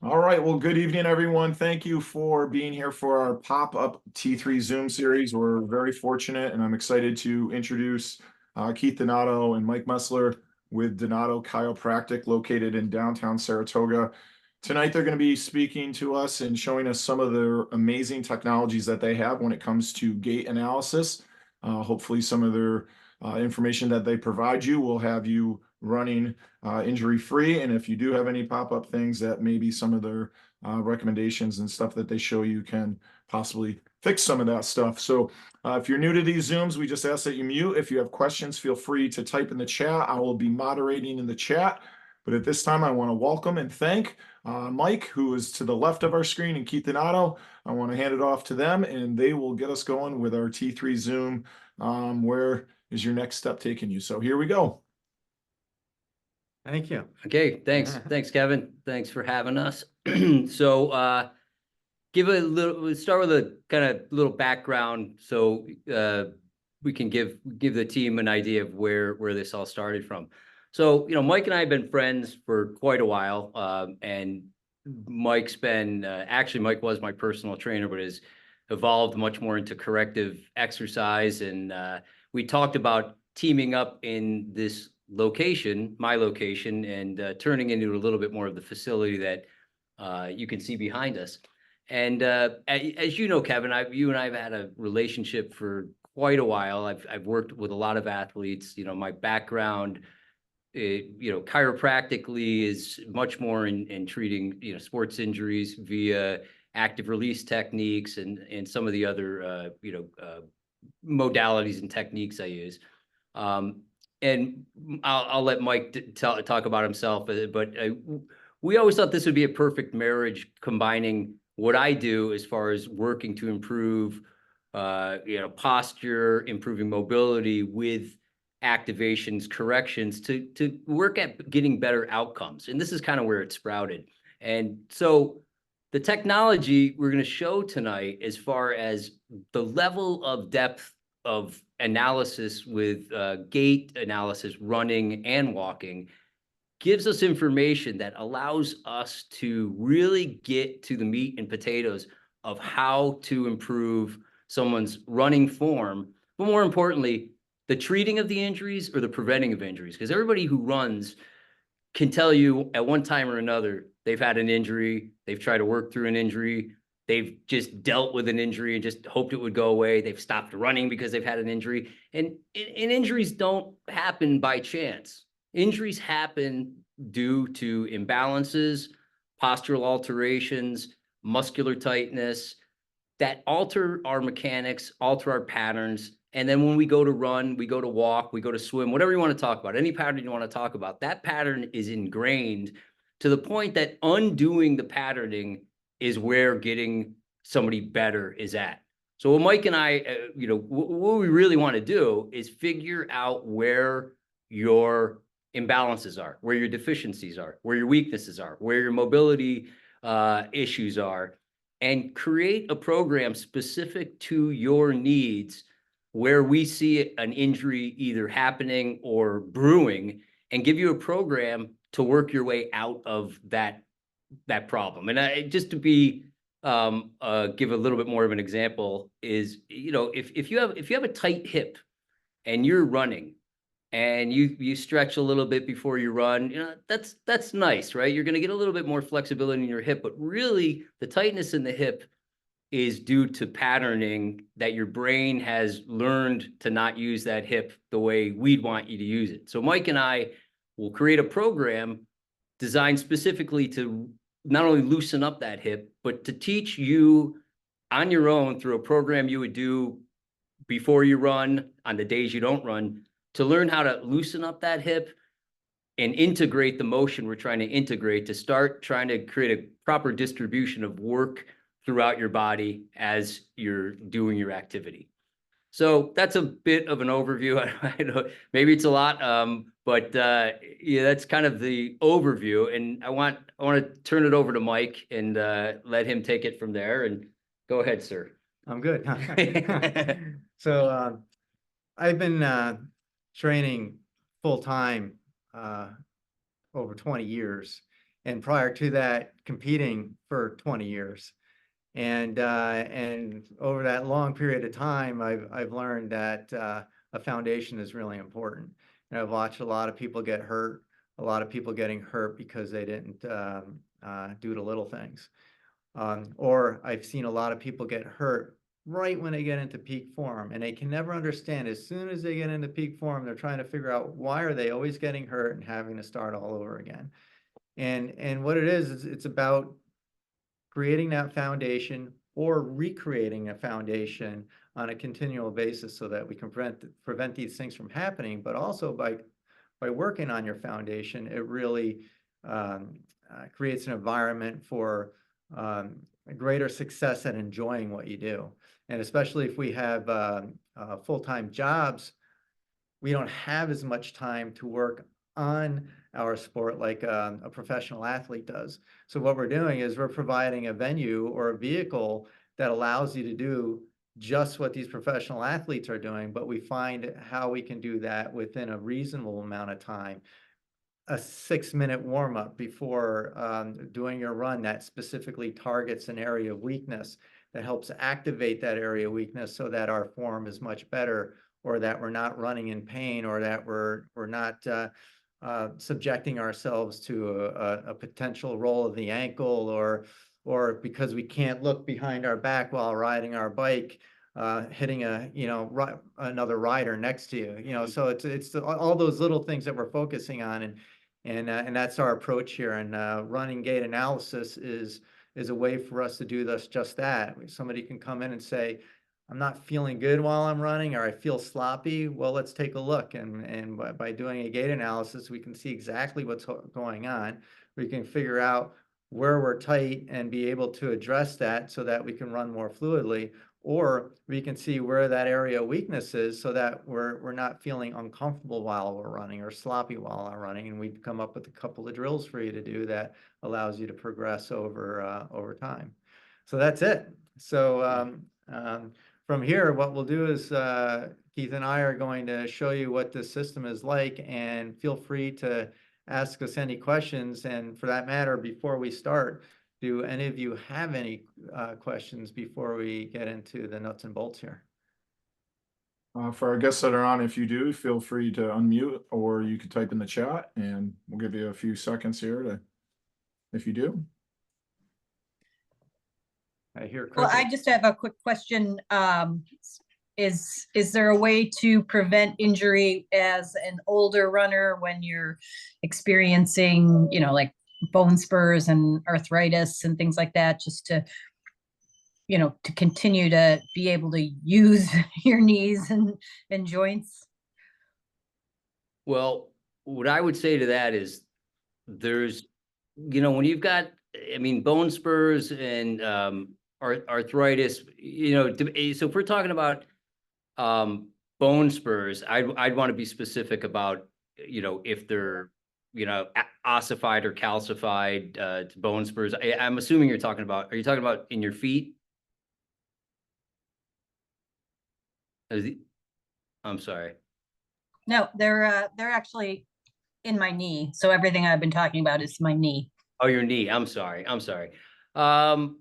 All right. Well, good evening, everyone. Thank you for being here for our pop-up T3 Zoom series. We're very fortunate, and I'm excited to introduce Keith Donato and Mike Messler with Donato Chiropractic, located in downtown Saratoga. Tonight, they're going to be speaking to us and showing us some of the amazing technologies that they have when it comes to gait analysis. Hopefully, some of their information that they provide you will have you running injury free. And if you do have any pop-up things that maybe some of their recommendations and stuff that they show you can possibly fix some of that stuff. So if you're new to these Zooms, we just ask that you mute. If you have questions, feel free to type in the chat. I will be moderating in the chat. But at this time, I want to welcome and thank Mike, who is to the left of our screen, and Keith Donato. I want to hand it off to them, and they will get us going with our T3 Zoom. Where is your next step taking you? So here we go. Thank you. Okay, thanks. Thanks, Kevin. Thanks for having us. So we'll start with a kind of little background so we can give the team an idea of where this all started from. So, Mike and I have been friends for quite a while, and Mike's been actually Mike was my personal trainer, but has evolved much more into corrective exercise, and we talked about teaming up in this location, my location, and turning into a little bit more of the facility that you can see behind us. And as you know, Kevin, you and I have had a relationship for quite a while. I've worked with a lot of athletes. My background, chiropractically is much more in treating sports injuries via active release techniques and some of the other modalities and techniques I use. And I'll let Mike talk about himself, but we always thought this would be a perfect marriage, combining what I do as far as working to improve, posture, improving mobility with activations, corrections to work at getting better outcomes. And this is kind of where it sprouted. And so the technology we're going to show tonight, as far as the level of depth of analysis with gait analysis, running and walking, gives us information that allows us to really get to the meat and potatoes of how to improve someone's running form, but more importantly, the treating of the injuries or the preventing of injuries. Because everybody who runs can tell you at one time or another, they've had an injury, they've tried to work through an injury, they've just dealt with an injury and just hoped it would go away. They've stopped running because they've had an injury. And injuries don't happen by chance. Injuries happen due to imbalances, postural alterations, muscular tightness that alter our mechanics, alter our patterns. And then when we go to run, we go to walk, we go to swim, whatever you want to talk about, any pattern you want to talk about, that pattern is ingrained to the point that undoing the patterning is where getting somebody better is at. So what Mike and I, what we really want to do is figure out where your imbalances are, where your deficiencies are, where your weaknesses are, where your mobility issues are, and create a program specific to your needs where we see an injury either happening or brewing, and give you a program to work your way out of that problem. And just to be give a little bit more of an example is, if you have a tight hip and you're running and you stretch a little bit before you run, that's nice, right? You're going to get a little bit more flexibility in your hip, but really the tightness in the hip is due to patterning that your brain has learned to not use that hip the way we'd want you to use it. So Mike and I will create a program designed specifically to not only loosen up that hip, but to teach you on your own through a program you would do before you run, on the days you don't run, to learn how to loosen up that hip and integrate the motion we're trying to integrate, to start trying to create a proper distribution of work throughout your body as you're doing your activity. So that's a bit of an overview. I know maybe it's a lot, but yeah, that's kind of the overview. And I want to turn it over to Mike and let him take it from there. And go ahead, sir. I'm good. So I've been training full time over 20 years, and prior to that, competing for 20 years. And over that long period of time, I've learned that a foundation is really important. And I've watched a lot of people get hurt, a lot of people getting hurt because they didn't do the little things. Or I've seen a lot of people get hurt right when they get into peak form, and they can never understand. As soon as they get into peak form, they're trying to figure out why are they always getting hurt and having to start all over again. And what it is it's about creating that foundation or recreating a foundation on a continual basis so that we can prevent these things from happening. But also by working on your foundation, it really creates an environment for greater success at enjoying what you do. And especially if we have full-time jobs, we don't have as much time to work on our sport like a professional athlete does. So what we're doing is we're providing a venue or a vehicle that allows you to do just what these professional athletes are doing, but we find how we can do that within a reasonable amount of time. A 6-minute warm-up before doing your run that specifically targets an area of weakness that helps activate that area of weakness so that our form is much better, or that we're not running in pain, or that we're not subjecting ourselves to a potential roll of the ankle, or because we can't look behind our back while riding our bike, hitting another rider next to you. So it's all those little things that we're focusing on, and that's our approach here. And running gait analysis is a way for us to do just that. Somebody can come in and say, I'm not feeling good while I'm running, or I feel sloppy. Well, let's take a look. And by doing a gait analysis, we can see exactly what's going on. We can figure out where we're tight and be able to address that so that we can run more fluidly, or we can see where that area of weakness is so that we're not feeling uncomfortable while we're running or sloppy while I'm running. And we've come up with a couple of drills for you to do that allows you to progress over time. So that's it. So from here, what we'll do is Keith and I are going to show you what this system is like, and feel free to ask us any questions. And for that matter, before we start, do any of you have any questions before we get into the nuts and bolts here? For our guests that are on, if you do, feel free to unmute, or you could type in the chat, and we'll give you a few seconds here if you do. I hear Well, I crickets. just have a quick question. Is there a way to prevent injury as an older runner when you're experiencing, like bone spurs and arthritis and things like that, just to continue to be able to use your knees and joints? Well, what I would say to that is there's, when you've got, bone spurs and arthritis, so if we're talking about bone spurs, I'd want to be specific about, if they're, ossified or calcified bone spurs. I'm assuming are you talking about in your feet? I'm sorry. No, they're actually in my knee. So everything I've been talking about is my knee. Oh, your knee. I'm sorry. The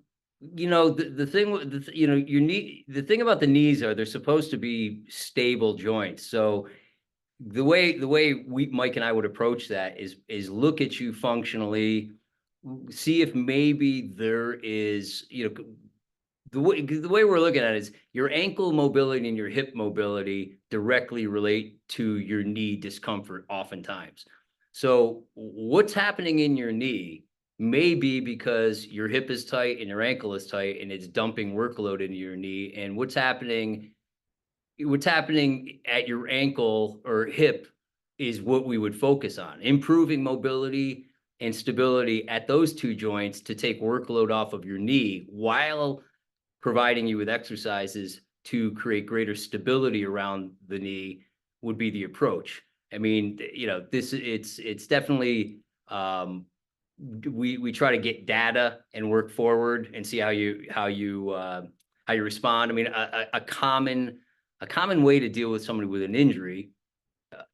thing with your knee, the thing about the knees are they're supposed to be stable joints. So the way Mike and I would approach that is look at you functionally, see if maybe there is, the way we're looking at it is your ankle mobility and your hip mobility directly relate to your knee discomfort oftentimes. So what's happening in your knee may be because your hip is tight and your ankle is tight and it's dumping workload into your knee. And what's happening at your ankle or hip is what we would focus on, improving mobility and stability at those two joints to take workload off of your knee while providing you with exercises to create greater stability around the knee would be the approach. It's definitely, we try to get data and work forward and see how you respond. A common way to deal with somebody with an injury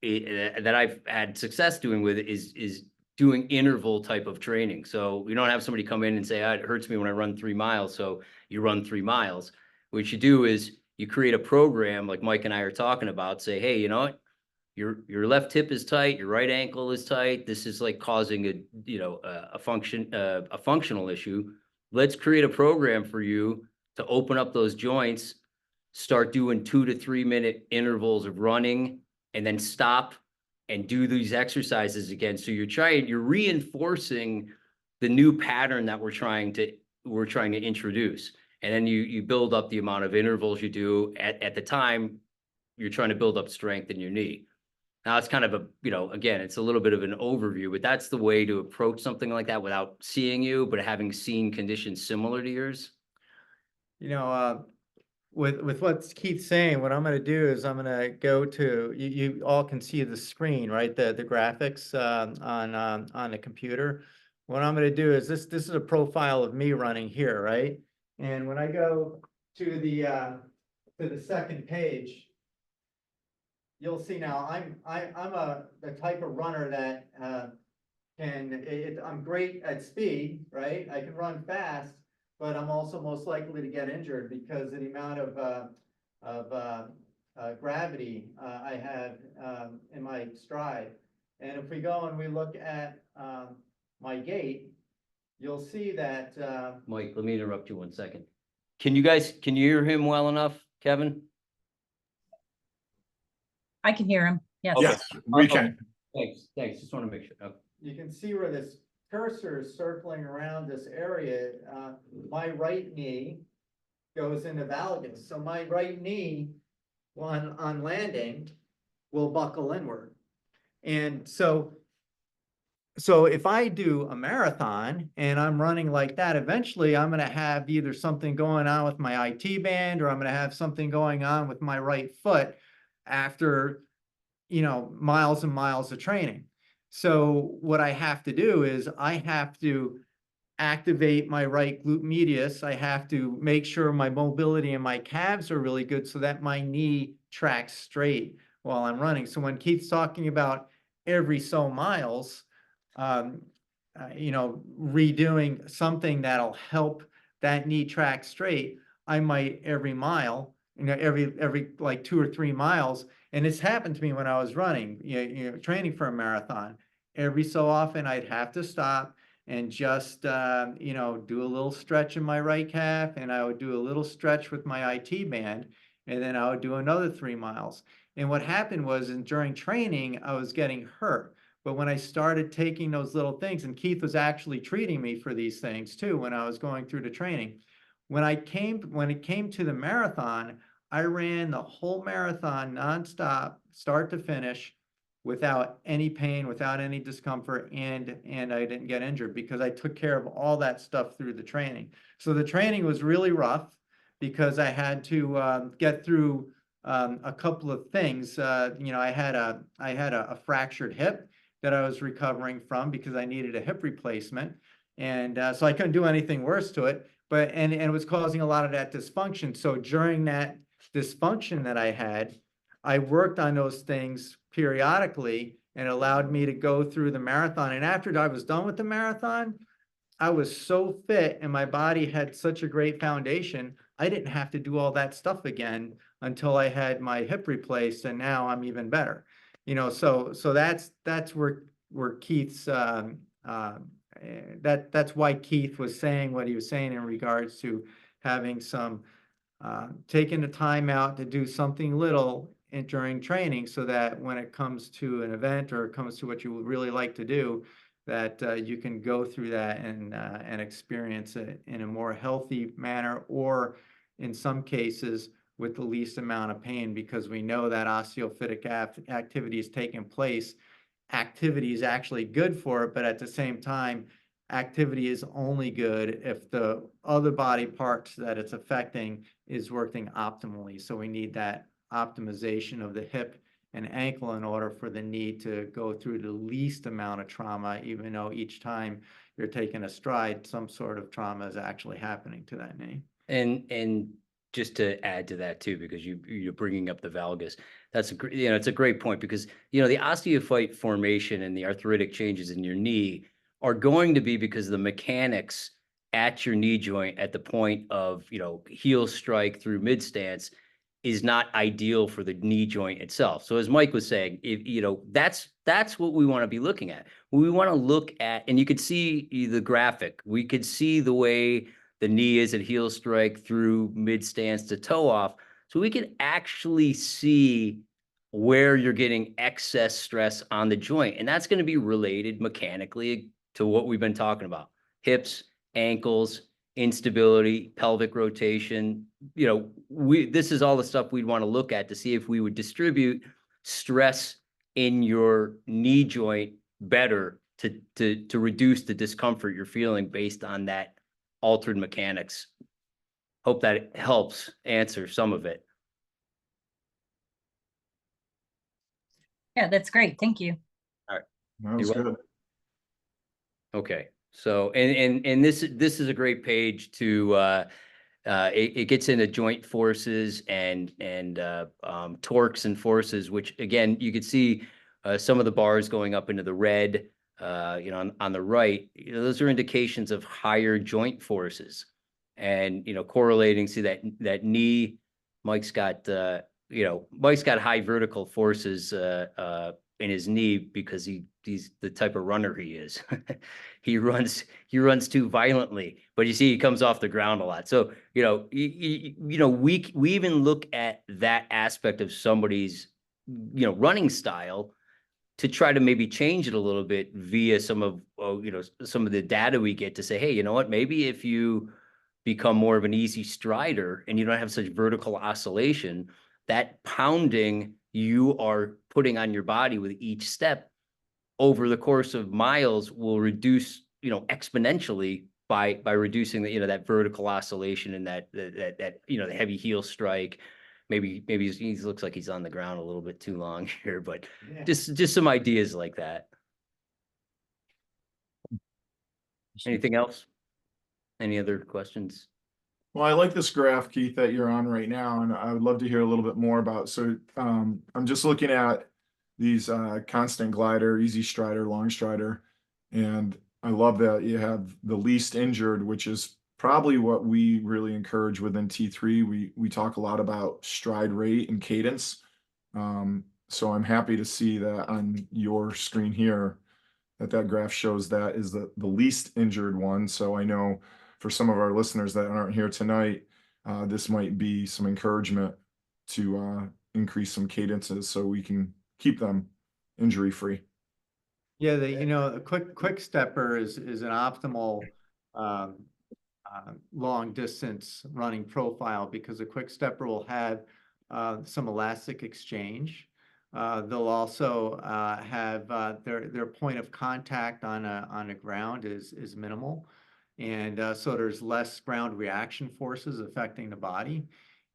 that I've had success doing with it is doing interval type of training. So we don't have somebody come in and say, it hurts me when I run 3 miles. So you run 3 miles. What you do is you create a program like Mike and I are talking about, say, hey, you know what? Your left hip is tight, your right ankle is tight. This is like causing a functional issue. Let's create a program for you to open up those joints, start doing 2 to 3 minute intervals of running, and then stop and do these exercises again. So you're reinforcing the new pattern that we're trying to introduce. And then you build up the amount of intervals you do at the time you're trying to build up strength in your knee. Now it's kind of again, it's a little bit of an overview, but that's the way to approach something like that without seeing you, but having seen conditions similar to yours. With what Keith's saying, what I'm going to do is I'm going to go to, you all can see the screen, right? The graphics on the computer. What I'm going to do is this is a profile of me running here, right? And when I go to the second page, you'll see now I'm the type of runner that I'm great at speed, right? I can run fast, but I'm also most likely to get injured because of the amount of gravity I have in my stride. And if we go and we look at my gait, you'll see that Mike, let me interrupt you 1 second. Can you hear him well enough, Kevin? I can hear him. Yes. Okay. Yes, we can. Thanks. Just want to make sure. Okay. you can see where this cursor is circling around this area. My right knee goes into valgus. So my right knee on landing will buckle inward. And so if I do a marathon and I'm running like that, eventually I'm going to have either something going on with my IT band or I'm going to have something going on with my right foot after, miles and miles of training. So what I have to do is I have to activate my right glute medius. I have to make sure my mobility in my calves are really good so that my knee tracks straight while I'm running. So when Keith's talking about every so miles, redoing something that'll help that knee track straight, I might every mile, every like 2 or 3 miles. And it's happened to me when I was running, training for a marathon. Every so often I'd have to stop and just, do a little stretch in my right calf, and I would do a little stretch with my IT band, and then I would do another 3 miles. And what happened was, during training, I was getting hurt. But when I started taking those little things, and Keith was actually treating me for these things too, when I was going through the training, when it came to the marathon, I ran the whole marathon nonstop, start to finish, without any pain, without any discomfort, and I didn't get injured because I took care of all that stuff through the training. So the training was really rough because I had to get through a couple of things. I had a fractured hip that I was recovering from because I needed a hip replacement, and so I couldn't do anything worse to it. But and it was causing a lot of that dysfunction. So during that dysfunction that I had, I worked on those things periodically and allowed me to go through the marathon. And after I was done with the marathon, I was so fit and my body had such a great foundation. I didn't have to do all that stuff again until I had my hip replaced, and now I'm even better. So that's where Keith's that's why Keith was saying what he was saying in regards to having some taking the time out to do something little during training, so that when it comes to an event or it comes to what you would really like to do, that you can go through that and experience it in a more healthy manner, or in some cases with the least amount of pain, because we know that osteophytic activity is taking place. Activity is actually good for it, but at the same time, activity is only good if the other body parts that it's affecting is working optimally. So we need that optimization of the hip and ankle in order for the knee to go through the least amount of trauma, even though each time you're taking a stride, some sort of trauma is actually happening to that knee. And just to add to that too, because you're bringing up the valgus. That's it's a great point because, the osteophyte formation and the arthritic changes in your knee are going to be because the mechanics at your knee joint at the point of, heel strike through mid stance is not ideal for the knee joint itself. So as Mike was saying, that's what we want to be looking at. We want to look at, and you could see the graphic. We could see the way the knee is at heel strike through mid stance to toe off. So we can actually see where you're getting excess stress on the joint. And that's going to be related mechanically to what we've been talking about: hips, ankles, instability, pelvic rotation. This is all the stuff we'd want to look at to see if we would distribute stress in your knee joint better to reduce the discomfort you're feeling based on that altered mechanics. Hope that helps answer some of it. Yeah, that's great. Thank you. That was good. Okay. So, and this is a great page to, it gets into joint forces and torques and forces, which again, you could see some of the bars going up into the red, on the right. Those are indications of higher joint forces, and correlating to that knee. Mike's got high vertical forces in his knee because he's the type of runner he is. he runs too violently, but you see he comes off the ground a lot. So we even look at that aspect of somebody's running style to try to maybe change it a little bit via some of the data we get to say, hey, you know what, maybe if you become more of an easy strider and you don't have such vertical oscillation, that pounding you are putting on your body with each step over the course of miles will reduce, exponentially by reducing the, that vertical oscillation and that the heavy heel strike. Maybe he looks like he's on the ground a little bit too long here, but Yeah. just some ideas like that. Anything else? Any other questions? Well, I like this graph, Keith, that you're on right now, and I would love to hear a little bit more about. So I'm just looking at these constant glider, easy strider, long strider, and I love that you have the least injured, which is probably what we really encourage within T3. We talk a lot about stride rate and cadence. So I'm happy to see that on your screen here, that graph shows that is the least injured one. So I know for some of our listeners that aren't here tonight, this might be some encouragement to increase some cadences so we can keep them injury free. Yeah, a quick stepper is an optimal long distance running profile because a quick stepper will have some elastic exchange. They'll also have their point of contact on a ground is minimal, and so there's less ground reaction forces affecting the body,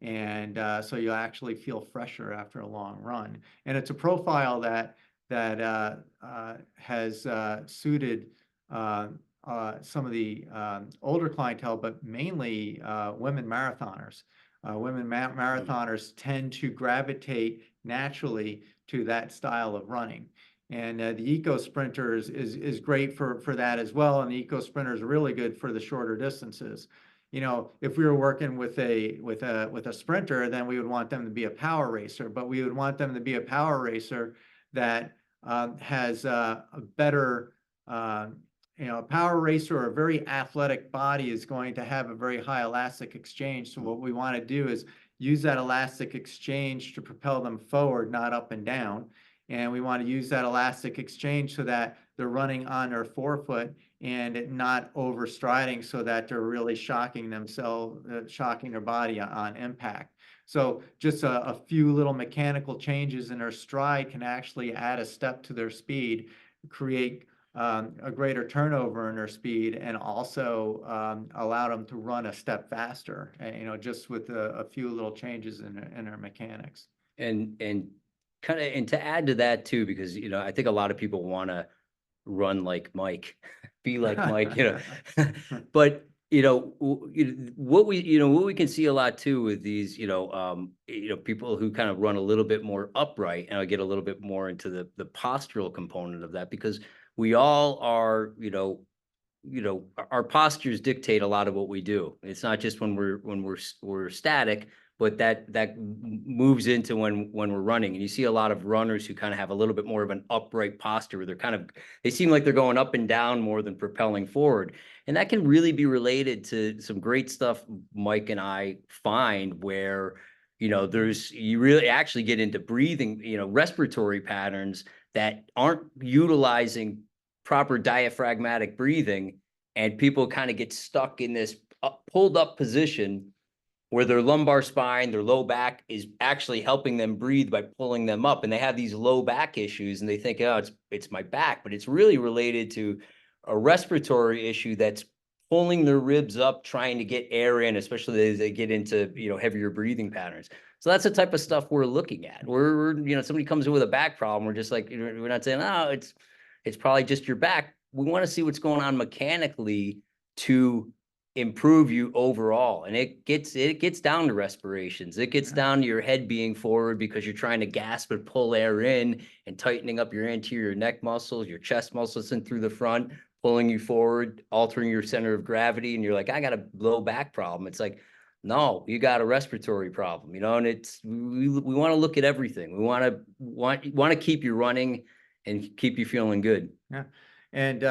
and so you'll actually feel fresher after a long run. And it's a profile that has suited some of the older clientele, but mainly women marathoners. Women marathoners tend to gravitate naturally to that style of running. And the Eco Sprinter is great for that as well. And the Eco Sprinter is really good for the shorter distances. If we were working with a sprinter, then we would want them to be a power racer, but we would want them to be a power racer that has a better, a power racer or a very athletic body is going to have a very high elastic exchange. So what we want to do is use that elastic exchange to propel them forward, not up and down. And we want to use that elastic exchange so that they're running on their forefoot and not overstriding so that they're really shocking themselves, shocking their body on impact. So just a few little mechanical changes in their stride can actually add a step to their speed, create a greater turnover in their speed, and also allow them to run a step faster, just with a few little changes in their mechanics. And to add to that too, because I think a lot of people want to run like Mike, be like Mike, but what we can see a lot too with these, people who kind of run a little bit more upright, and I get a little bit more into the postural component of that, because we all are, our postures dictate a lot of what we do. It's not just when we're static, but that moves into when we're running. And you see a lot of runners who kind of have a little bit more of an upright posture, where they seem like they're going up and down more than propelling forward. And that can really be related to some great stuff Mike and I find, where you really actually get into breathing, respiratory patterns that aren't utilizing proper diaphragmatic breathing, and people kind of get stuck in this pulled up position where their lumbar spine, their low back is actually helping them breathe by pulling them up. And they have these low back issues, and they think, oh, it's my back, but it's really related to a respiratory issue that's pulling their ribs up, trying to get air in, especially as they get into, heavier breathing patterns. So that's the type of stuff we're looking at. We're somebody comes in with a back problem, we're just like, we're not saying, oh, it's probably just your back. We want to see what's going on mechanically to improve you overall. And it gets down to respirations. It gets down to your head being forward because you're trying to gasp and pull air in, and tightening up your anterior neck muscles, your chest muscles in through the front, pulling you forward, altering your center of gravity. And you're like, I got a low back problem. It's like, no, you got a respiratory problem, and we want to look at everything. We want to keep you running and keep you feeling good. Yeah. And,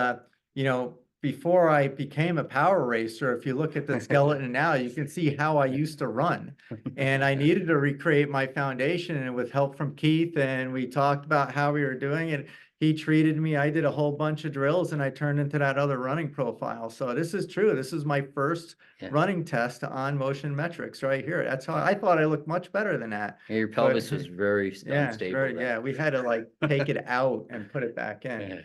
before I became a power racer, if you look at the skeleton now, you can see how I used to run. And I needed to recreate my foundation, and with help from Keith, and we talked about how we were doing it. He treated me, I did a whole bunch of drills, and I turned into that other running profile. So this is true. This is my first running test on motion metrics right here. That's how I thought I looked much better than that. Yeah, your pelvis was very unstable. Yeah, we had to take it out and put it back in.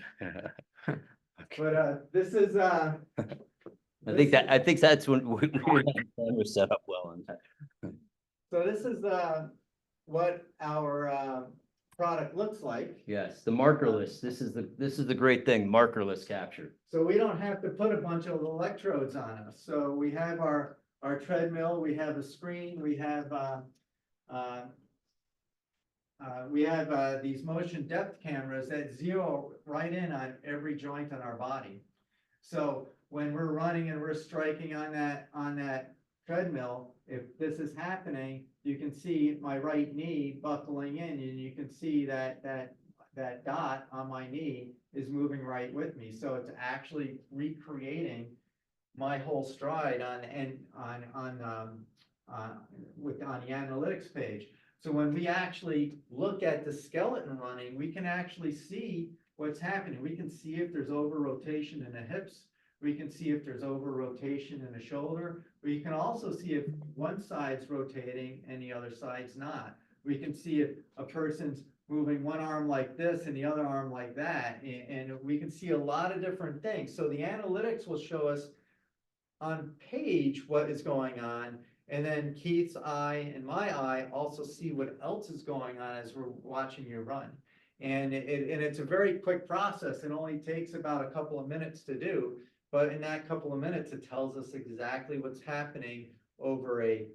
But this is I think that's when we were set up well on that. so this is what our product looks like. Yes, the markerless. This is the great thing, markerless capture. So we don't have to put a bunch of electrodes on us. So we have our treadmill, we have a screen, we have these motion depth cameras that zero right in on every joint on our body. So when we're running and we're striking on that treadmill, if this is happening, you can see my right knee buckling in, and you can see that dot on my knee is moving right with me. So it's actually recreating my whole stride on the analytics page. So when we actually look at the skeleton running, we can actually see what's happening. We can see if there's over rotation in the hips. We can see if there's over rotation in the shoulder. We can also see if one side's rotating and the other side's not. We can see if a person's moving one arm like this and the other arm like that. And we can see a lot of different things. So the analytics will show us on page what is going on. And then Keith's eye and my eye also see what else is going on as we're watching you run. And it's a very quick process. It only takes about a couple of minutes to do. But in that couple of minutes, it tells us exactly what's happening over a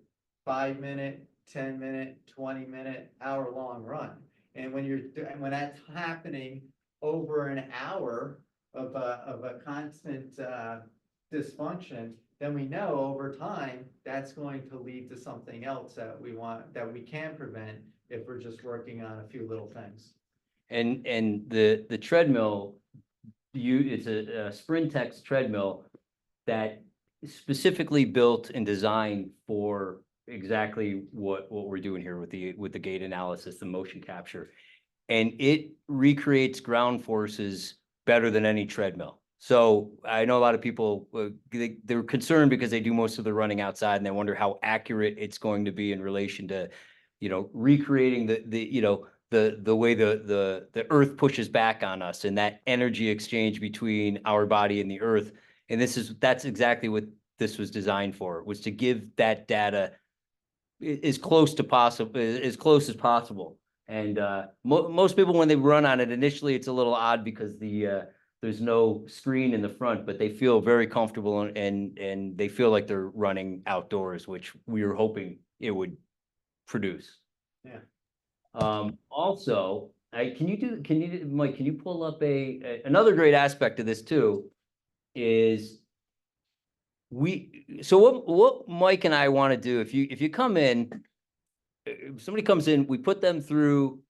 5-minute, 10-minute, 20-minute, hour-long run. And when that's happening over an hour of a constant dysfunction, then we know over time that's going to lead to something else that we can prevent if we're just working on a few little things. And the treadmill, it's a Sprintex treadmill that is specifically built and designed for exactly what we're doing here with the gait analysis, the motion capture, and it recreates ground forces better than any treadmill. So I know a lot of people, they're concerned because they do most of the running outside, and they wonder how accurate it's going to be in relation to, recreating the way the earth pushes back on us, and that energy exchange between our body and the earth. And that's exactly what this was designed for, was to give that data as close as possible. And most people, when they run on it, initially it's a little odd because the there's no screen in the front, but they feel very comfortable and they feel like they're running outdoors, which we were hoping it would produce. Yeah. Also, Mike, can you pull up another great aspect of this too is so what Mike and I want to do, if you come in, if somebody comes in, we put them through,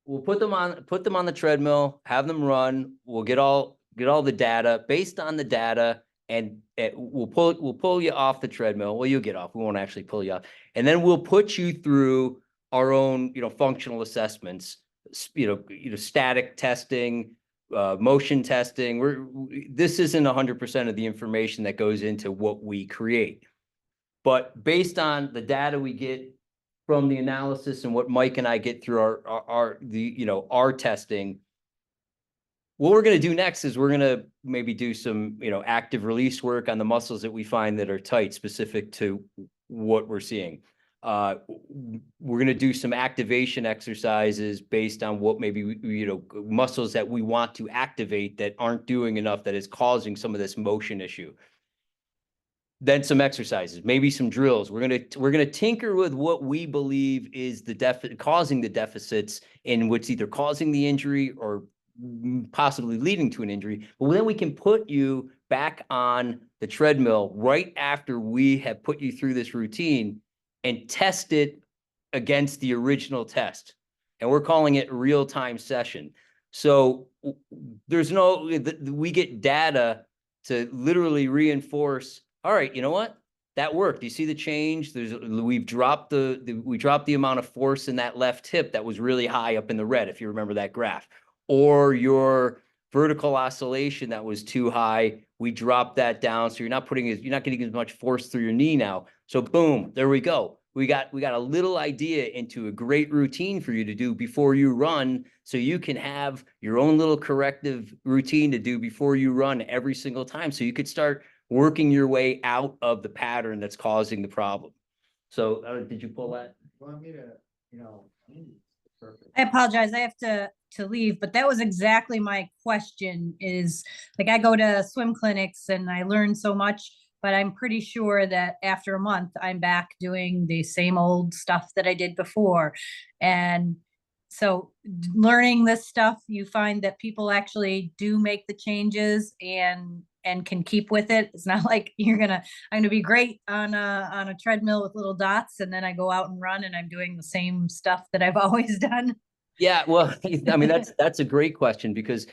we'll put them on the treadmill, have them run, we'll get all the data based on the data, and we'll pull you off the treadmill. Well, you'll get off. We won't actually pull you off. And then we'll put you through our own, functional assessments, static testing, motion testing. This isn't 100% of the information that goes into what we create. But based on the data we get from the analysis and what Mike and I get through our testing, what we're going to do next is we're going to maybe do some, active release work on the muscles that we find that are tight, specific to what we're seeing. We're going to do some activation exercises based on what maybe, muscles that we want to activate that aren't doing enough, that is causing some of this motion issue. Then some exercises, maybe some drills. We're gonna tinker with what we believe is causing the deficits, in what's either causing the injury or possibly leading to an injury. But then we can put you back on the treadmill right after we have put you through this routine and test it against the original test. And we're calling it real-time session. So we get data to literally reinforce, all right, you know what? That worked. Do you see the change? We dropped the amount of force in that left hip that was really high up in the red, if you remember that graph. Or your vertical oscillation that was too high, we dropped that down. So you're not getting as much force through your knee now. So boom, there we go. We got a little idea into a great routine for you to do before you run, so you can have your own little corrective routine to do before you run every single time. So you could start working your way out of the pattern that's causing the problem. So did you pull that? You want me to, perfect. I apologize. I have to leave, but that was exactly my question. Is like, I go to swim clinics and I learn so much, but I'm pretty sure that after a month I'm back doing the same old stuff that I did before. And so learning this stuff, you find that people actually do make the changes and can keep with it. It's not like I'm gonna be great on a treadmill with little dots, and then I go out and run and I'm doing the same stuff that I've always done. Yeah, well, I mean, that's a great question, because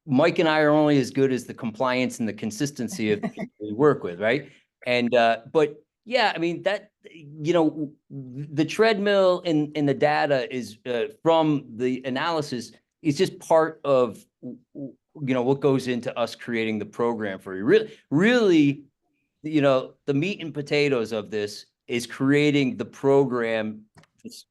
Mike and I are only as good as the compliance and the consistency of the people we work with, right? And but yeah, I mean, that the treadmill and the data is from the analysis is just part of what goes into us creating the program for you. Really, the meat and potatoes of this is creating the program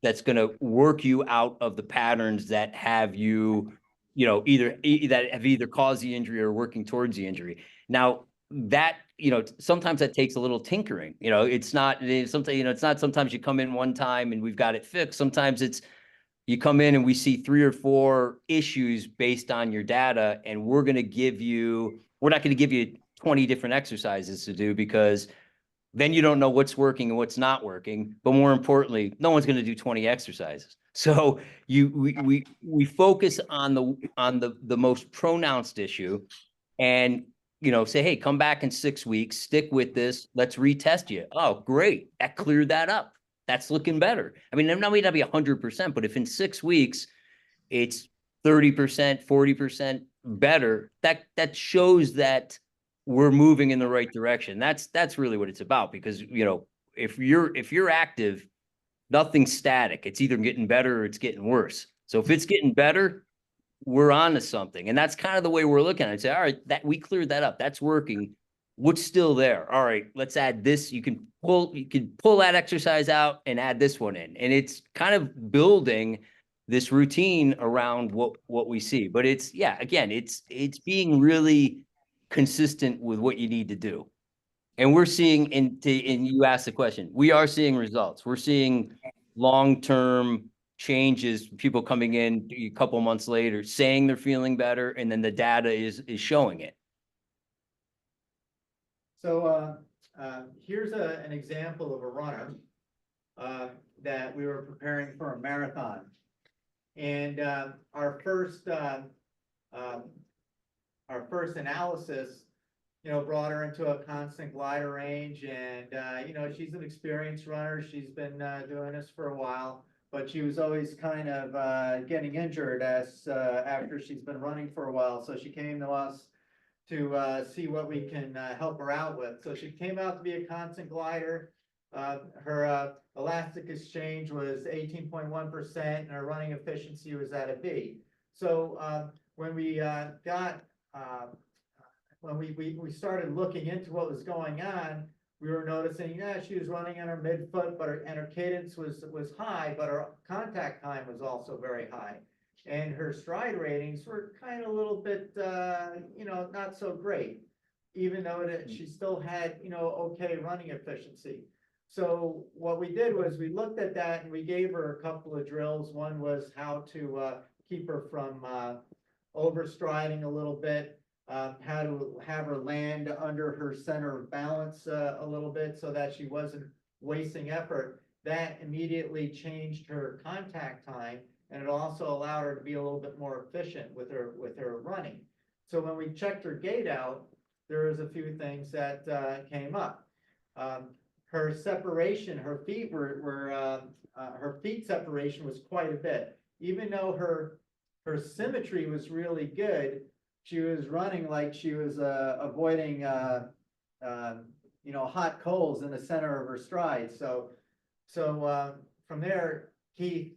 that's going to work you out of the patterns that have you, that have either caused the injury or working towards the injury. Now that, sometimes that takes a little tinkering. It's not sometimes you come in one time and we've got it fixed. Sometimes you come in and we see 3 or 4 issues based on your data, and we're not going to give you 20 different exercises to do, because then you don't know what's working and what's not working. But more importantly, no one's going to do 20 exercises. So we focus on the most pronounced issue, and say, hey, come back in 6 weeks, stick with this, let's retest you. Oh, great, that cleared that up. That's looking better. I mean, it may not be 100%, but if in 6 weeks it's 30%, 40% better, that shows that we're moving in the right direction. That's really what it's about, because if you're active, nothing's static. It's either getting better or it's getting worse. So if it's getting better, we're on to something. And that's kind of the way we're looking at it. Say, all right, that we cleared that up. That's working. What's still there? All right, let's add this. You can pull that exercise out and add this one in. And it's kind of building this routine around what we see. But it's being really consistent with what you need to do. And we're seeing, and you asked the question, we are seeing results. We're seeing long-term changes, people coming in a couple months later saying they're feeling better, and then the data is showing it. So here's an example of a runner that we were preparing for a marathon. And our first analysis, brought her into a constant glider range, and she's an experienced runner. She's been doing this for a while, but she was always kind of getting injured after she's been running for a while. So she came to us to see what we can help her out with. So she came out to be a constant glider. Her elastic exchange was 18.1%, and her running efficiency was at a B. So when we we started looking into what was going on, we were noticing, she was running on her midfoot, but her cadence was high, but her contact time was also very high. And her stride ratings were kind of a little bit, not so great, even though she still had, okay running efficiency. So what we did was we looked at that and we gave her a couple of drills. One was how to keep her from overstriding a little bit, how to have her land under her center of balance a little bit so that she wasn't wasting effort. That immediately changed her contact time, and it also allowed her to be a little bit more efficient with her running. So when we checked her gait out, there was a few things that came up. Her separation, her feet her feet separation was quite a bit. Even though her symmetry was really good, she was running like she was avoiding hot coals in the center of her stride. So from there, Keith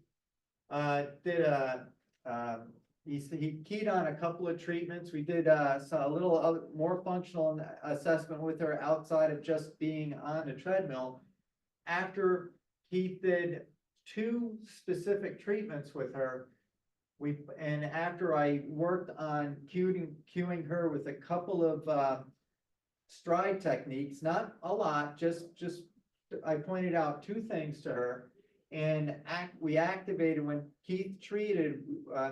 he keyed on a couple of treatments. We did a little more functional assessment with her outside of just being on the treadmill. After Keith did 2 specific treatments with her, and after I worked on cueing her with a couple of stride techniques, not a lot, just I pointed out 2 things to her. And we activated when Keith treated,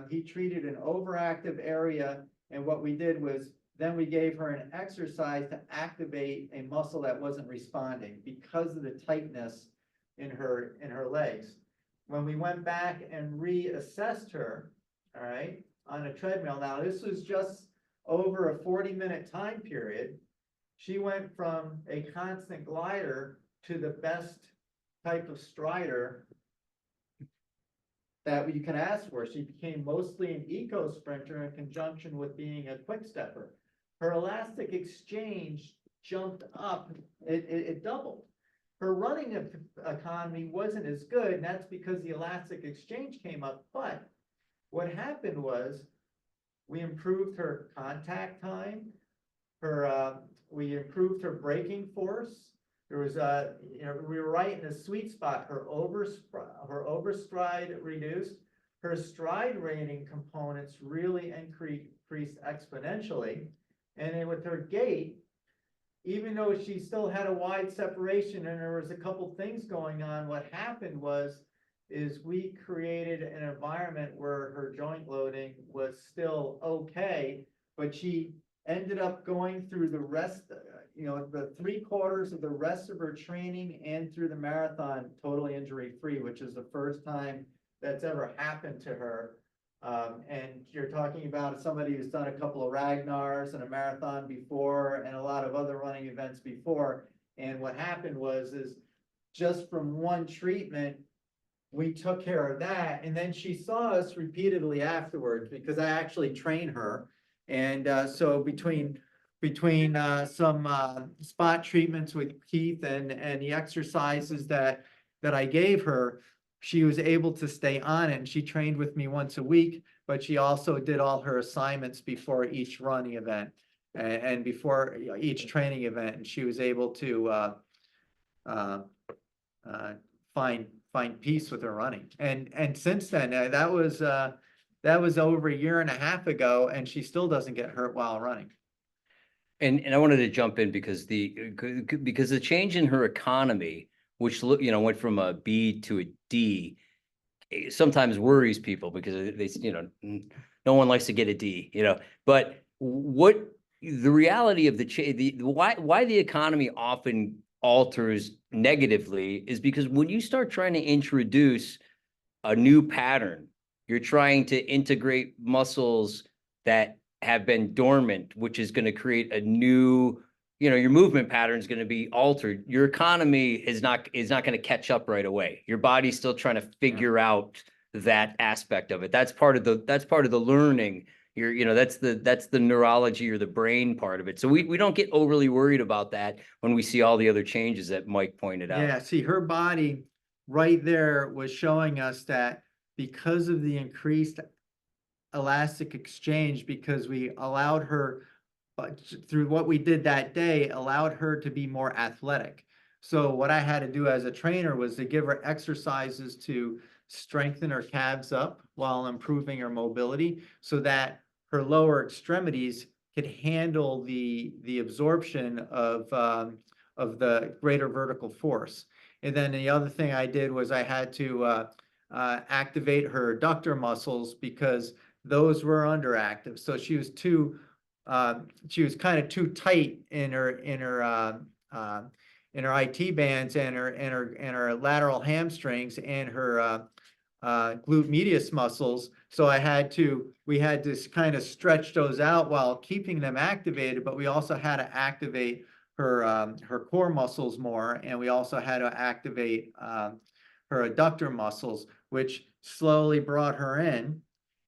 he treated an overactive area. And what we did was then we gave her an exercise to activate a muscle that wasn't responding because of the tightness in her legs. When we went back and reassessed her, all right, on a treadmill, now this was just over a 40-minute time period, she went from a constant glider to the best type of strider that you can ask for. She became mostly an eco sprinter in conjunction with being a quick stepper. Her elastic exchange jumped up, it doubled. Her running economy wasn't as good, and that's because the elastic exchange came up. But what happened was we improved her contact time, we improved her braking force. There was we were right in the sweet spot. Her overstride reduced. Her stride rating components really increased exponentially. And then with her gait, even though she still had a wide separation and there was a couple things going on, what happened is we created an environment where her joint loading was still okay, but she ended up going through the rest, the 3/4 of the rest of her training and through the marathon totally injury-free, which is the first time that's ever happened to her. And you're talking about somebody who's done a couple of Ragnars and a marathon before and a lot of other running events before. And what happened is just from one treatment, we took care of that. And then she saw us repeatedly afterwards because I actually train her. And so between some spot treatments with Keith and the exercises that I gave her, she was able to stay on it. And she trained with me once a week, but she also did all her assignments before each running event and before each training event. And she was able to find peace with her running. And since then, that was over 1.5 years ago, and she still doesn't get hurt while running. And I wanted to jump in because the change in her economy, which went from a B to a D, sometimes worries people because they, no one likes to get a D, but what the reality of why the economy often alters negatively is because when you start trying to introduce a new pattern, you're trying to integrate muscles that have been dormant, which is going to create a new, your movement pattern is going to be altered. Your economy is not going to catch up right away. Your body's still trying to figure out that aspect of it. That's part of the learning. That's the neurology or the brain part of it. So we don't get overly worried about that when we see all the other changes that Mike pointed out. Yeah, see, her body right there was showing us that because of the increased elastic exchange, because we allowed her, through what we did that day, allowed her to be more athletic. So what I had to do as a trainer was to give her exercises to strengthen her calves up while improving her mobility so that her lower extremities could handle the absorption of the greater vertical force. And then the other thing I did was I had to activate her adductor muscles because those were underactive. So she was kind of too tight in her IT bands and her lateral hamstrings and her glute medius muscles. So we had to kind of stretch those out while keeping them activated, but we also had to activate her core muscles more, and we also had to activate her adductor muscles, which slowly brought her in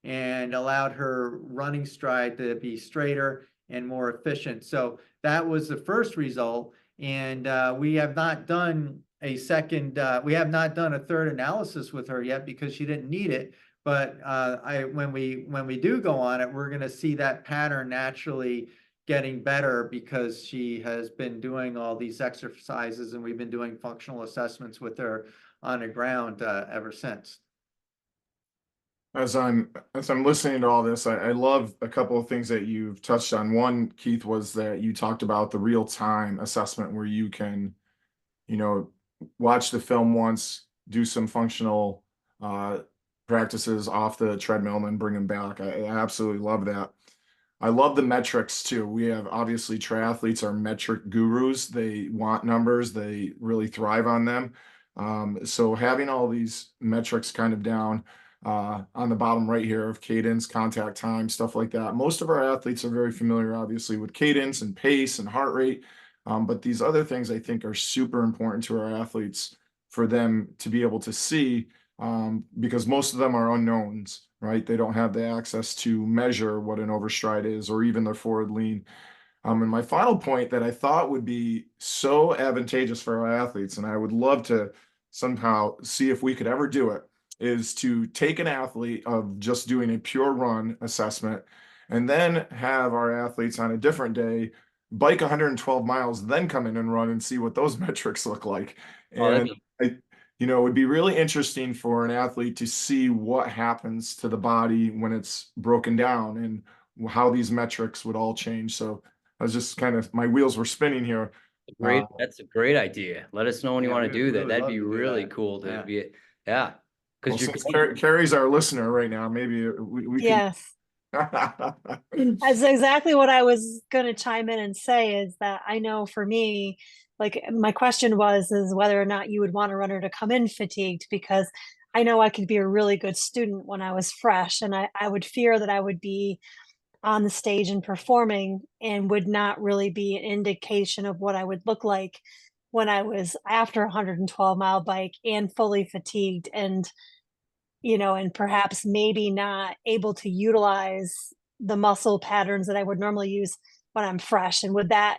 and allowed her running stride to be straighter and more efficient. So that was the first result. And we have not done a third analysis with her yet because she didn't need it. But when we do go on it, we're going to see that pattern naturally getting better because she has been doing all these exercises and we've been doing functional assessments with her on the ground ever since. As I'm listening to all this, I love a couple of things that you've touched on. One, Keith, was that you talked about the real-time assessment where you can, watch the film once, do some functional practices off the treadmill and then bring them back. I absolutely love that. I love the metrics too. We have obviously triathletes are metric gurus. They want numbers. They really thrive on them. So having all these metrics kind of down on the bottom right here of cadence, contact time, stuff like that. Most of our athletes are very familiar, obviously, with cadence and pace and heart rate. But these other things I think are super important to our athletes for them to be able to see because most of them are unknowns, right? They don't have the access to measure what an overstride is or even their forward lean. And my final point that I thought would be so advantageous for our athletes, and I would love to somehow see if we could ever do it, is to take an athlete of just doing a pure run assessment and then have our athletes on a different day bike 112 miles, then come in and run and see what those metrics look like. And it would be really interesting for an athlete to see what happens to the body when it's broken down and how these metrics would all change. So I was just my wheels were spinning here. That's a great idea. Let us know when you want to do that. That'd be really cool to be it. Yeah. Well, since Carrie's our listener right now, maybe we yes. That's exactly what I was going to chime in and say is that I know for me, like my question is whether or not you would want a runner to come in fatigued, because I know I could be a really good student when I was fresh, and I would fear that I would be on the stage and performing and would not really be an indication of what I would look like when I was after a 112-mile bike and fully fatigued and and perhaps maybe not able to utilize the muscle patterns that I would normally use when I'm fresh. And would that,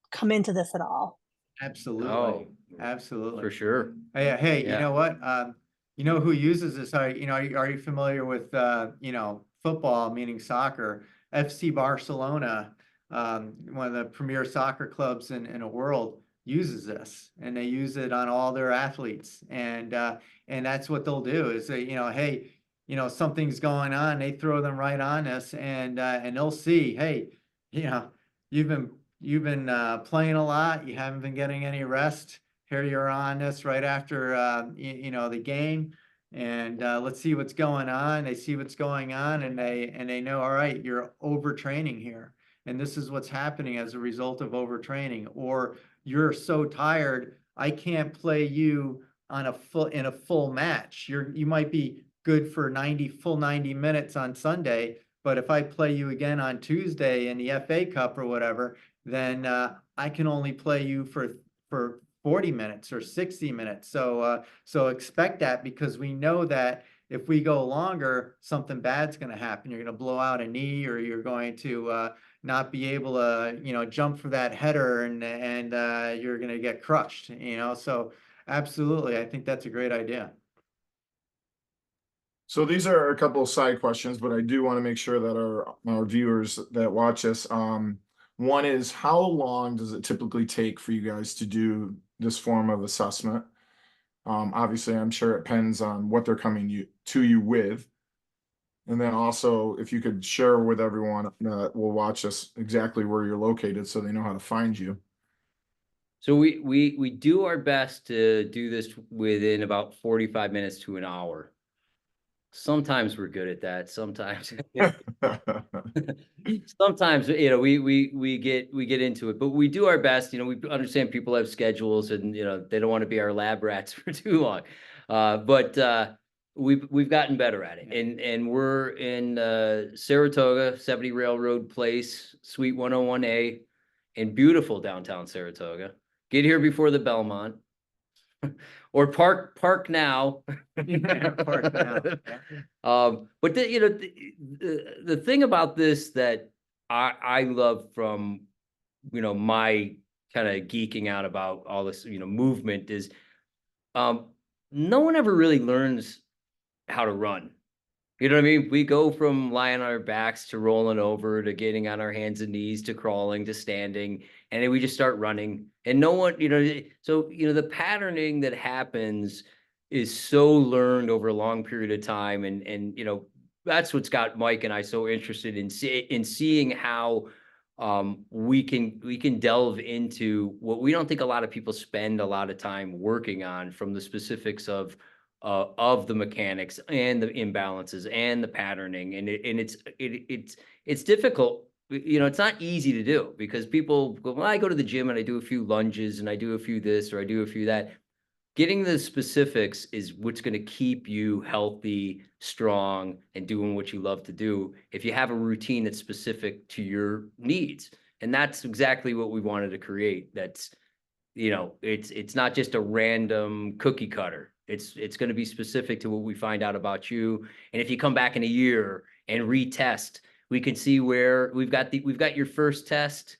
come into this at all? Absolutely. Oh, absolutely. For sure. Hey, Yeah. you know what? Who uses this? Are you familiar with, football, meaning soccer? FC Barcelona, one of the premier soccer clubs in the world, uses this, and they use it on all their athletes. And that's what they'll do is say, hey, something's going on. They throw them right on this, and they'll see, hey, you've been playing a lot. You haven't been getting any rest. Here you're on this right after the game. and let's see what's going on. They see what's going on, and they know, all right, you're overtraining here, and this is what's happening as a result of overtraining, or you're so tired, I can't play you on in a full match. You might be good for full 90 minutes on Sunday, but if I play you again on Tuesday in the FA Cup or whatever, then I can only play you for 40 minutes or 60 minutes. So expect that, because we know that if we go longer, something bad's going to happen. You're going to blow out a knee, or you're going to not be able to, jump for that header, and you're going to get crushed, So absolutely, I think that's a great idea. So these are a couple of side questions, but I do want to make sure that our viewers that watch us, one is, how long does it typically take for you guys to do this form of assessment? Obviously, I'm sure it depends on what they're coming to you with. And then also, if you could share with everyone that will watch us exactly where you're located so they know how to find you. So we do our best to do this within about 45 minutes to an hour. Sometimes we're good at that. Sometimes, sometimes, we get into it, but we do our best. We understand people have schedules, and they don't want to be our lab rats for too long. But we've gotten better at it, and we're in Saratoga, 70 Railroad Place, Suite 101A, in beautiful downtown Saratoga. Get here before the Belmont. Or park now. Yeah, park now. But the thing about this that I love from my kind of geeking out about all this movement is no one ever really learns how to run. You know what I mean? We go from lying on our backs to rolling over to getting on our hands and knees to crawling to standing, and then we just start running. And no one, so the patterning that happens is so learned over a long period of time, and that's what's got Mike and I so interested in seeing how we can delve into what we don't think a lot of people spend a lot of time working on, from the specifics of the mechanics and the imbalances and the patterning, and it's difficult. It's not easy to do, because people go, well, I go to the gym and I do a few lunges and I do a few this or I do a few that. Getting the specifics is what's going to keep you healthy, strong, and doing what you love to do if you have a routine that's specific to your needs. And that's exactly what we wanted to create. That's, it's not just a random cookie cutter. It's going to be specific to what we find out about you. And if you come back in a year and retest, we can see where we've got your first test.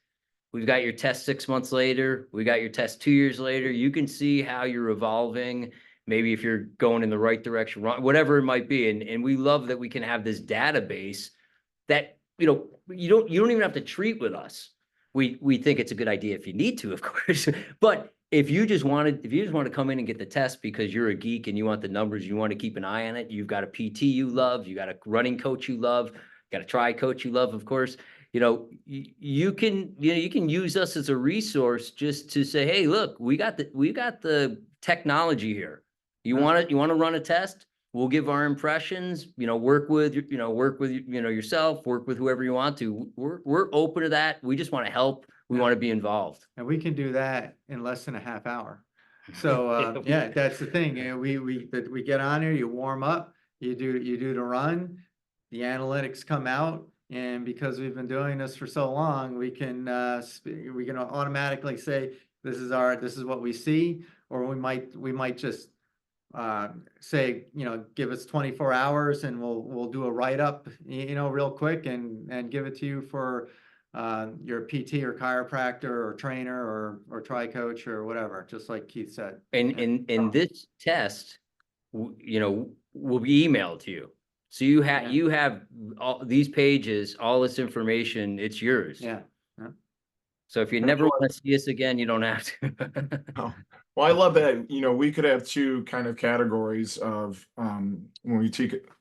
We've got your test 6 months later. We got your test 2 years later. You can see how you're evolving. Maybe if you're going in the right direction, whatever it might be. And we love that we can have this database that, you don't even have to treat with us. We think it's a good idea if you need to, of course. But if you just want to come in and get the test because you're a geek and you want the numbers, you want to keep an eye on it, you've got a PT you love, you got a running coach you love, got a tri coach you love, of course, you can use us as a resource just to say, hey, look, we got the technology here. You want to run a test? We'll give our impressions, work with yourself, work with whoever you want to. We're open to that. We just want to help. We want to be involved. And we can do that in less than a half hour. So yeah, that's the thing. We get on here, you warm up, you do the run, the analytics come out, and because we've been doing this for so long, we can automatically say this is what we see, or we might just say, give us 24 hours and we'll do a write-up, real quick and give it to you for your PT or chiropractor or trainer or tri coach or whatever, just like Keith said. And this test, will be emailed to you. So you have all these pages, all this information, it's yours. Yeah. So if you never want to see us again, you don't have to. Oh. Well, I love that, we could have two kind of categories of, when we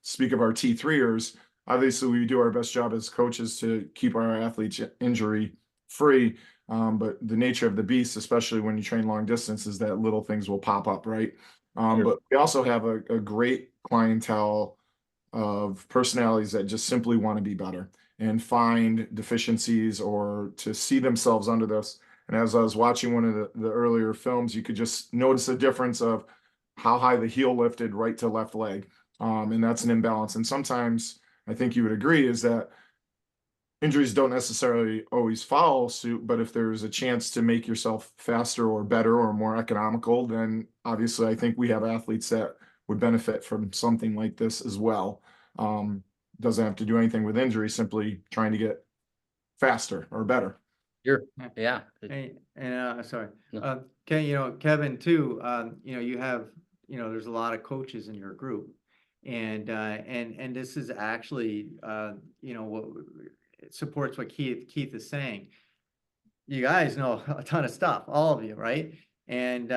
speak of our T3ers, obviously we do our best job as coaches to keep our athletes injury free. But the nature of the beast, especially when you train long distance, is that little things will pop up, right? Sure. But we also have a great clientele of personalities that just simply want to be better and find deficiencies or to see themselves under this. And as I was watching one of the earlier films, you could just notice the difference of how high the heel lifted right to left leg. And that's an imbalance. And sometimes I think you would agree is that injuries don't necessarily always follow suit, but if there's a chance to make yourself faster or better or more economical, then obviously I think we have athletes that would benefit from something like this as well. Doesn't have to do anything with injury, simply trying to get faster or better. Sure. Yeah. Sorry, No. Kevin too, you have, there's a lot of coaches in your group. And this is actually, what it supports what Keith is saying. You guys know a ton of stuff, all of you, right? And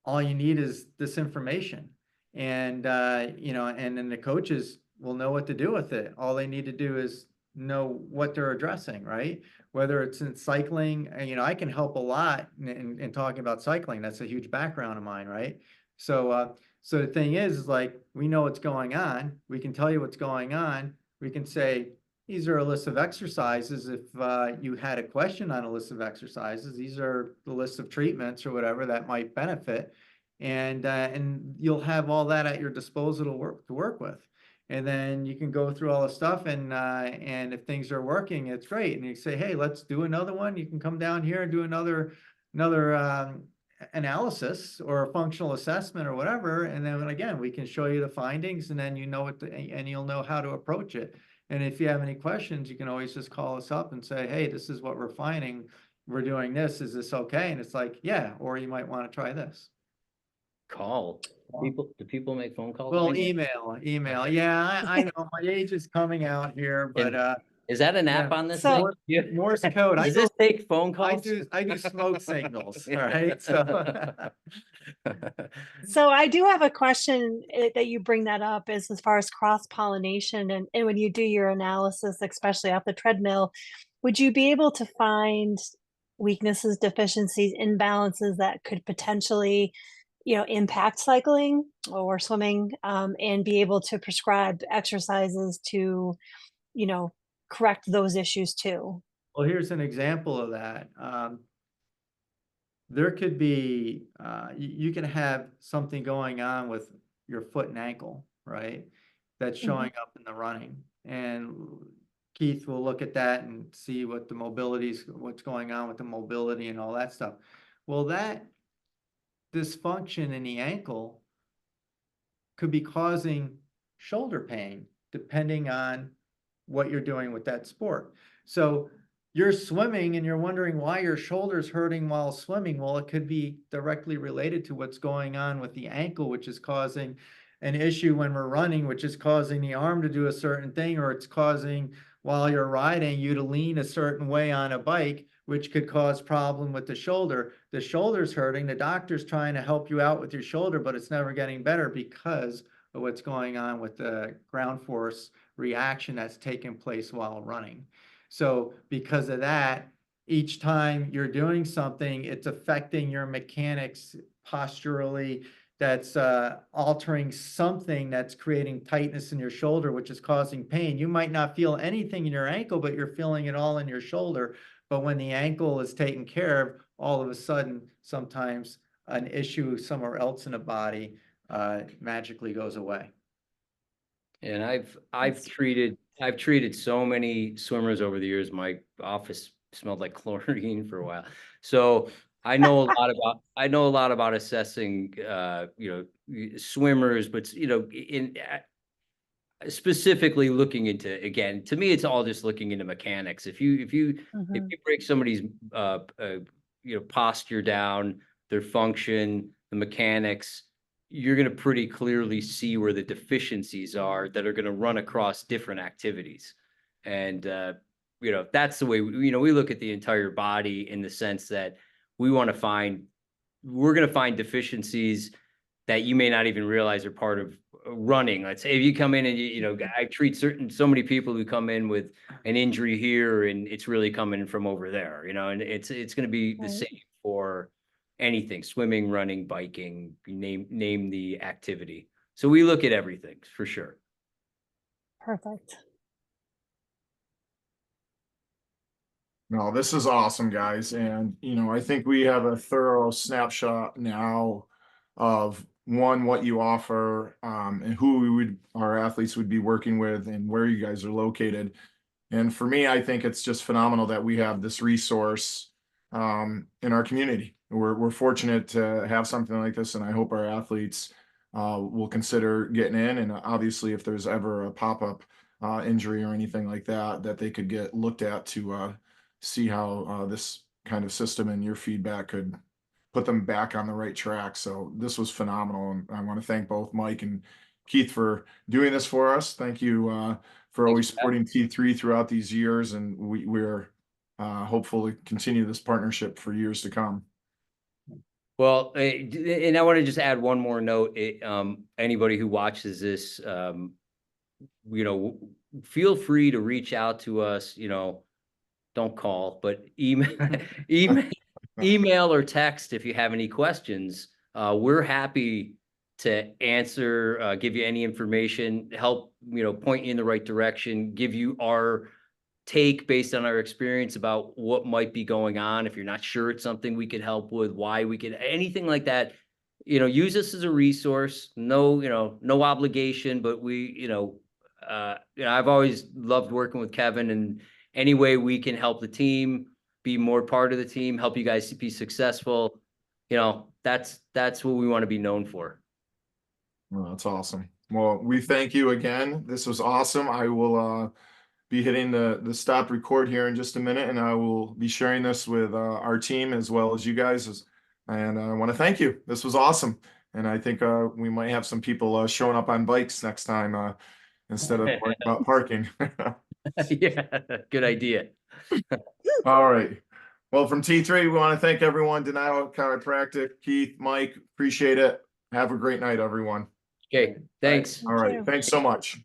all you need is this information. And and then the coaches will know what to do with it. All they need to do is know what they're addressing, right? Whether it's in cycling, I can help a lot in talking about cycling. That's a huge background of mine, right? So so the thing is like, we know what's going on. We can tell you what's going on. We can say, these are a list of exercises. If you had a question on a list of exercises, these are the list of treatments or whatever that might benefit. And you'll have all that at your disposal to work with. And then you can go through all the stuff, and if things are working, it's great. And you say, hey, let's do another one. You can come down here and do another analysis or a functional assessment or whatever. And then again, we can show you the findings, and then and you'll know how to approach it. And if you have any questions, you can always just call us up and say, hey, this is what we're finding. We're doing this. Is this okay? And it's like, yeah, or you might want to try this. Call. Do people make phone calls? Well, email. Yeah, I know my age is coming out here, but is that an app yeah. on this So- thing? Morse code. Does this take phone I calls? do smoke signals. All right. So So I do have a question that you bring that up is as far as cross-pollination and when you do your analysis, especially off the treadmill, would you be able to find weaknesses, deficiencies, imbalances that could potentially, impact cycling or swimming, and be able to prescribe exercises to, correct those issues too? well, here's an example of that. There could be, you can have something going on with your foot and ankle, right? That's showing up in the running. And Keith will look at that and see what the what's going on with the mobility and all that stuff. Well, that dysfunction in the ankle could be causing shoulder pain, depending on what you're doing with that sport. So you're swimming and you're wondering why your shoulder's hurting while swimming. Well, it could be directly related to what's going on with the ankle, which is causing an issue when we're running, which is causing the arm to do a certain thing, or it's causing while you're riding you to lean a certain way on a bike, which could cause problem with the shoulder. The shoulder's hurting. The doctor's trying to help you out with your shoulder, but it's never getting better because of what's going on with the ground force reaction that's taking place while running. So because of that, each time you're doing something, it's affecting your mechanics posturally. That's altering something that's creating tightness in your shoulder, which is causing pain. You might not feel anything in your ankle, but you're feeling it all in your shoulder. But when the ankle is taken care of, all of a sudden, sometimes an issue somewhere else in the body magically goes away. And I've treated so many swimmers over the years. My office smelled like chlorine for a while. So I know a lot about assessing swimmers, but in specifically looking into, again, to me, it's all just looking into mechanics. If you break somebody's posture down, their function, the mechanics, you're going to pretty clearly see where the deficiencies are that are going to run across different activities. And that's the way we look at the entire body, in the sense that we're going to find deficiencies that you may not even realize are part of running. Let's say if you come in and I treat so many people who come in with an injury here, and it's really coming from over there, and it's going to be the same for anything: swimming, running, biking, name the activity. So we look at everything for sure. Perfect. No, this is awesome, guys. And, I think we have a thorough snapshot now of one, what you offer, and who our athletes would be working with and where you guys are located. And for me, I think it's just phenomenal that we have this resource, in our community. We're fortunate to have something like this, and I hope our athletes, will consider getting in. And obviously, if there's ever a pop-up, injury or anything like that, that they could get looked at to, see how this kind of system and your feedback could put them back on the right track. So this was phenomenal, and I want to thank both Mike and Keith for doing this for us. Thank you for always supporting T3 throughout these years, and we're hopeful to continue this partnership for years to come. Well, and I want to just add one more note. Anybody who watches this, feel free to reach out to us. Don't call, but email or text if you have any questions. We're happy to answer, give you any information, help, point you in the right direction, give you our take based on our experience about what might be going on. If you're not sure it's something we could help with, why we could, anything like that, use us as a resource. No, no obligation, but I've always loved working with Kevin, and any way we can help the team be more part of the team, help you guys be successful. That's what we want to be known for. Well, that's awesome. Well, we thank you again. This was awesome. I will be hitting the stop record here in just a minute, and I will be sharing this with our team as well as you guys. And I want to thank you. This was awesome. And I think we might have some people showing up on bikes next time instead of worrying about parking. Yeah, good idea. All right. Well, from T3, we want to thank everyone. Donato Chiropractic, Keith, Mike, appreciate it. Have a great night, everyone. Okay, thanks. All right. you. Thanks so much.